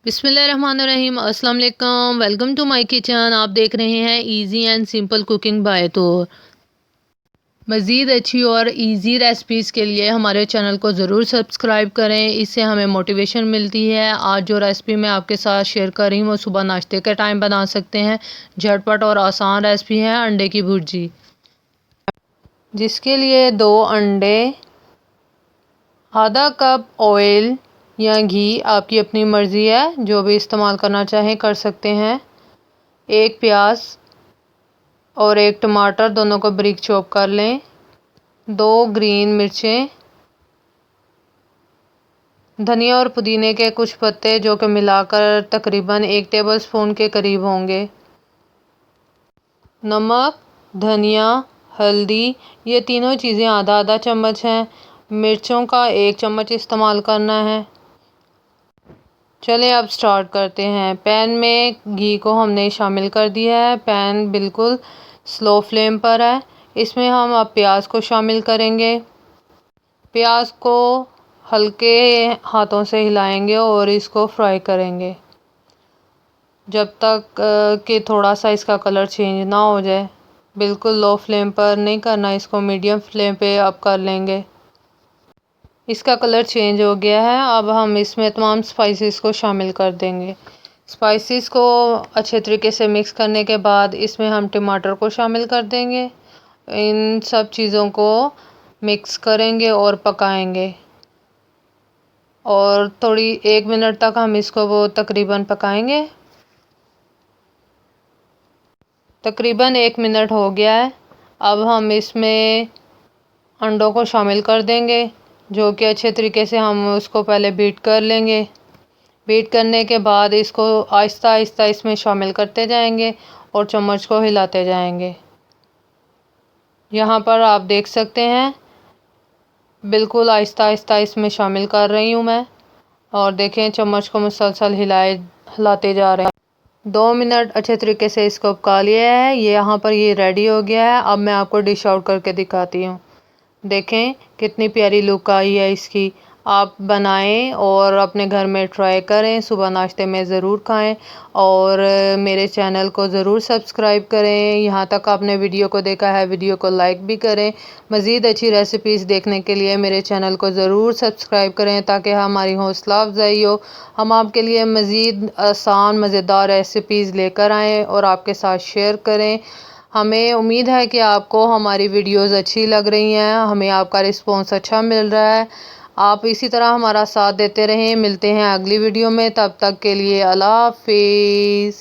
बिस्मिल्लाहिर्रहमानिर्रहीम अस्सलाम वालेकुम। Welcome to my kitchen. आप देख रहे हैं easy and simple cooking by तोर। मज़ीद अच्छी और इजी रेसिपीज़ के लिए हमारे चैनल को ज़रूर सब्सक्राइब करें, इससे हमें मोटिवेशन मिलती है। आज जो रेसिपी मैं आपके साथ शेयर कर रही हूँ वो सुबह नाश्ते के टाइम बना सकते हैं। झटपट और आसान रेसिपी है अंडे की भुर्जी, जिसके लिए 2 अंडे, आधा कप ऑयल या घी, आपकी अपनी मर्ज़ी है, जो भी इस्तेमाल करना चाहें कर सकते हैं। 1 प्याज और 1 टमाटर, दोनों को बारीक चॉप कर लें। 2 ग्रीन मिर्चें, धनिया और पुदीने के कुछ पत्ते, जो कि मिलाकर तकरीबन 1 टेबलस्पून के करीब होंगे। नमक, धनिया, हल्दी, ये तीनों चीज़ें आधा आधा चम्मच हैं। मिर्चों का 1 चम्मच इस्तेमाल करना है। चलिए अब स्टार्ट करते हैं। पैन में घी को हमने शामिल कर दिया है। पैन बिल्कुल स्लो फ्लेम पर है। इसमें हम अब प्याज को शामिल करेंगे। प्याज को हल्के हाथों से हिलाएंगे और इसको फ्राई करेंगे जब तक कि थोड़ा सा इसका कलर चेंज ना हो जाए। बिल्कुल लो फ्लेम पर नहीं करना, इसको मीडियम फ्लेम पे अब कर लेंगे। इसका कलर चेंज हो गया है। अब हम इसमें तमाम स्पाइसेस को शामिल कर देंगे। स्पाइसेस को अच्छे तरीके से मिक्स करने के बाद इसमें हम टमाटर को शामिल कर देंगे। इन सब चीज़ों को मिक्स करेंगे और पकाएंगे, और थोड़ी 1 मिनट तक हम इसको तकरीबन पकाएंगे। तकरीबन 1 मिनट हो गया है। अब हम इसमें अंडों को शामिल कर देंगे, जो कि अच्छे तरीके से हम उसको पहले बीट कर लेंगे। बीट करने के बाद इसको आहिस्ता आहिस्ता इसमें शामिल करते जाएंगे और चम्मच को हिलाते जाएंगे। यहाँ पर आप देख सकते हैं, बिल्कुल आहिस्ता आहिस्ता इसमें शामिल कर रही हूँ मैं, और देखें चम्मच को मुसलसल हिलाते जा रहे हैं। 2 मिनट अच्छे तरीके से इसको पका लिया है। ये यहाँ पर ये रेडी हो गया है। अब मैं आपको डिश आउट करके दिखाती हूँ। देखें कितनी प्यारी लुक आई है इसकी। आप बनाएं और अपने घर में ट्राई करें, सुबह नाश्ते में ज़रूर खाएं, और मेरे चैनल को ज़रूर सब्सक्राइब करें। यहाँ तक आपने वीडियो को देखा है, वीडियो को लाइक भी करें। मज़ीद अच्छी रेसिपीज़ देखने के लिए मेरे चैनल को ज़रूर सब्सक्राइब करें, ताकि हमारी हौसला अफजाई हो। हम आपके लिए मज़ीद आसान मज़ेदार रेसिपीज़ लेकर आएँ और आपके साथ शेयर करें। हमें उम्मीद है कि आपको हमारी वीडियोस अच्छी लग रही हैं, हमें आपका रिस्पॉन्स अच्छा मिल रहा है। आप इसी तरह हमारा साथ देते रहें। मिलते हैं अगली वीडियो में, तब तक के लिए अल्लाह हाफिज़।